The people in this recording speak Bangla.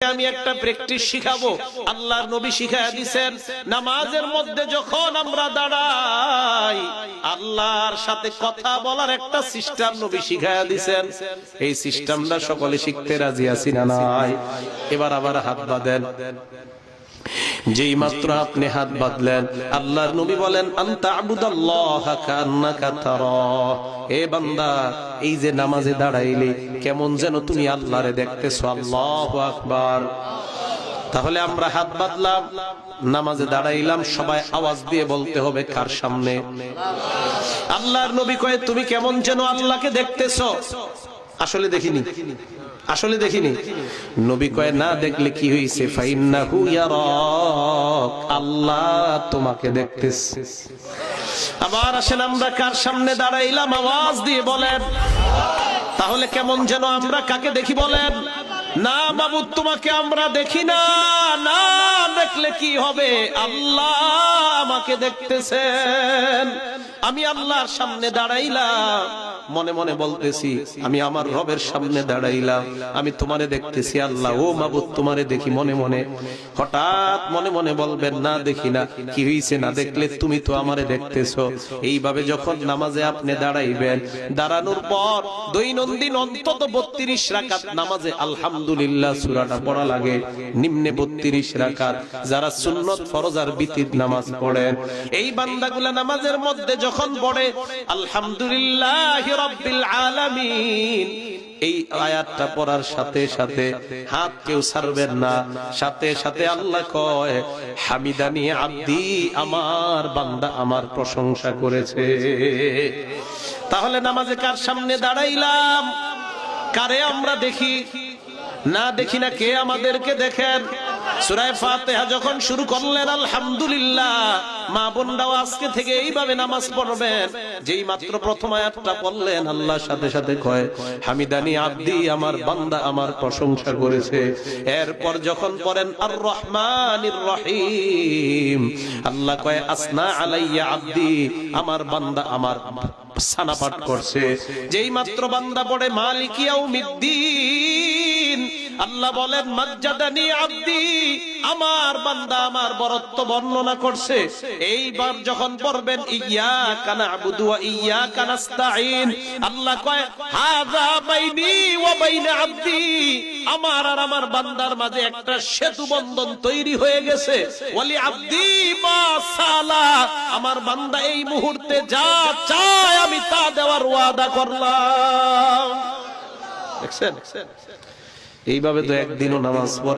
আমি একটা প্র্যাকটিস শিখাবো। আল্লাহর নবী শিখায়া দিয়েছেন, নামাজের মধ্যে যখন আমরা দাঁড়াই আল্লাহর সাথে কথা বলার একটা সিস্টেম নবী শিখায়া দিয়েছেন। এই সিস্টেমটা সকলে শিখতে রাজি আছি না নাই? এবার আবার হাত বাঁধেন। যেই মাত্র আপনি হাত বাঁধলেন, আল্লাহর নবী বলেন, আনতা আবুদাল্লাহা কান্নাকা তারা। এ বান্দা, এই যে নামাজে দাঁড়াইলি কেমন যেন তুমি আল্লাহরে দেখতেছো। আল্লাহু আকবার। তাহলে আমরা হাত বাঁধলাম, নামাজে দাঁড়াইলাম, সবাই আওয়াজ দিয়ে বলতে হবে কার সামনে? আল্লাহর নবী কয়, তুমি কেমন যেন আল্লাহকে দেখতেছো। আসলে দেখিনি, আসলে দেখিনি। নবী কয়, না দেখলে কি হইছে? ফাইন্নাহু ইয়ারাক, আল্লাহ তোমাকে দেখতেছে। আবার আসেন, আমরা কার সামনে দাঁড়াইলাম আওয়াজ দিয়ে বলেন। তাহলে কেমন যেন আমরা কাকে দেখি বলেন? না মাবুদ, তোমাকে আমরা দেখি না। না দেখলে কি হবে? আল্লাহ আমাকে দেখতেছেন। আমি আল্লাহর সামনে দাঁড়াইলাম, মনে মনে বলতেছি আমি আমার রবের সামনে দাঁড়াইলাম, আমি তোমারে দেখতেছি আল্লাহ। ও মাবুদ, তোমারে দেখি মনে মনে। হঠাৎ মনে মনে বলবেন, না দেখি না। কি হইছে? না দেখলে তুমি তো আমারে দেখতেছো। এইভাবে যখন নামাজে আপনি দাঁড়াইবেন, দাঁড়ানোর পর দৈনন্দিন অন্তত 32 রাকাত নামাজে আলহামদুলিল্লাহ সূরাটা পড়া লাগে। নিম্নে 32 রাকাত। যারা সুন্নত, ফরজ আর বিতির নামাজ পড়েন, এই বান্দাগুলা নামাজের মধ্যে যখন পড়ে আলহামদুলিল্লাহি রাব্বিল আলামিন, এই আয়াতটা পড়ার সাথে সাথে হাত কেউ ছাড়বেন না। সাথে সাথে আল্লাহ কয়, হামিদানি আব্দি, আমার বান্দা আমার প্রশংসা করেছে। তাহলে নামাজে কার সামনে দাঁড়াইলাম? কারে আমরা দেখি? না দেখি না। কে আমাদেরকে দেখেন? সূরা ফাতিহা যখন শুরু করলেন আলহামদুলিল্লাহ, মা বোনরাও আজকে থেকে এইভাবে নামাজ পড়বেন। যেই মাত্র প্রথম আয়াতটা পড়লেন, আল্লাহ সাথে সাথে কয়, হামিদানি আব্দি, আমার বান্দা আমার প্রশংসা করেছে। এরপর যখন পড়েন আর রহমানির রহিম, আল্লাহ কয়, আসনা আলাইয়া আব্দি, আমার বান্দা আমার সানা পাঠ করছে। যেই মাত্র বান্দা পড়ে মালিক ইয়াউমিদ্দিন, আল্লাহ বলেন, মাজ্জাদানি আব্দি, আমার বান্দা আমার বরত্ব বর্ণনা করছে। এইবার যখন পড়বেন ইয়াকা না'বুদু ওয়া ইয়াকা নাস্তাঈন, আল্লাহ কয়, হাযা বাইনি ওয়া বাইনা আব্দি, আমার আর আমার বান্দার মাঝে একটা সেতু বন্ধন তৈরি হয়ে গেছে। ওয়ালি আব্দি মা সালা, আমার বান্দা এই মুহূর্তে যা চায় আমি তা দেওয়ার ওয়াদা করলাম। দেখছেন? এইভাবে তো একদিনও নামাজ পড়ে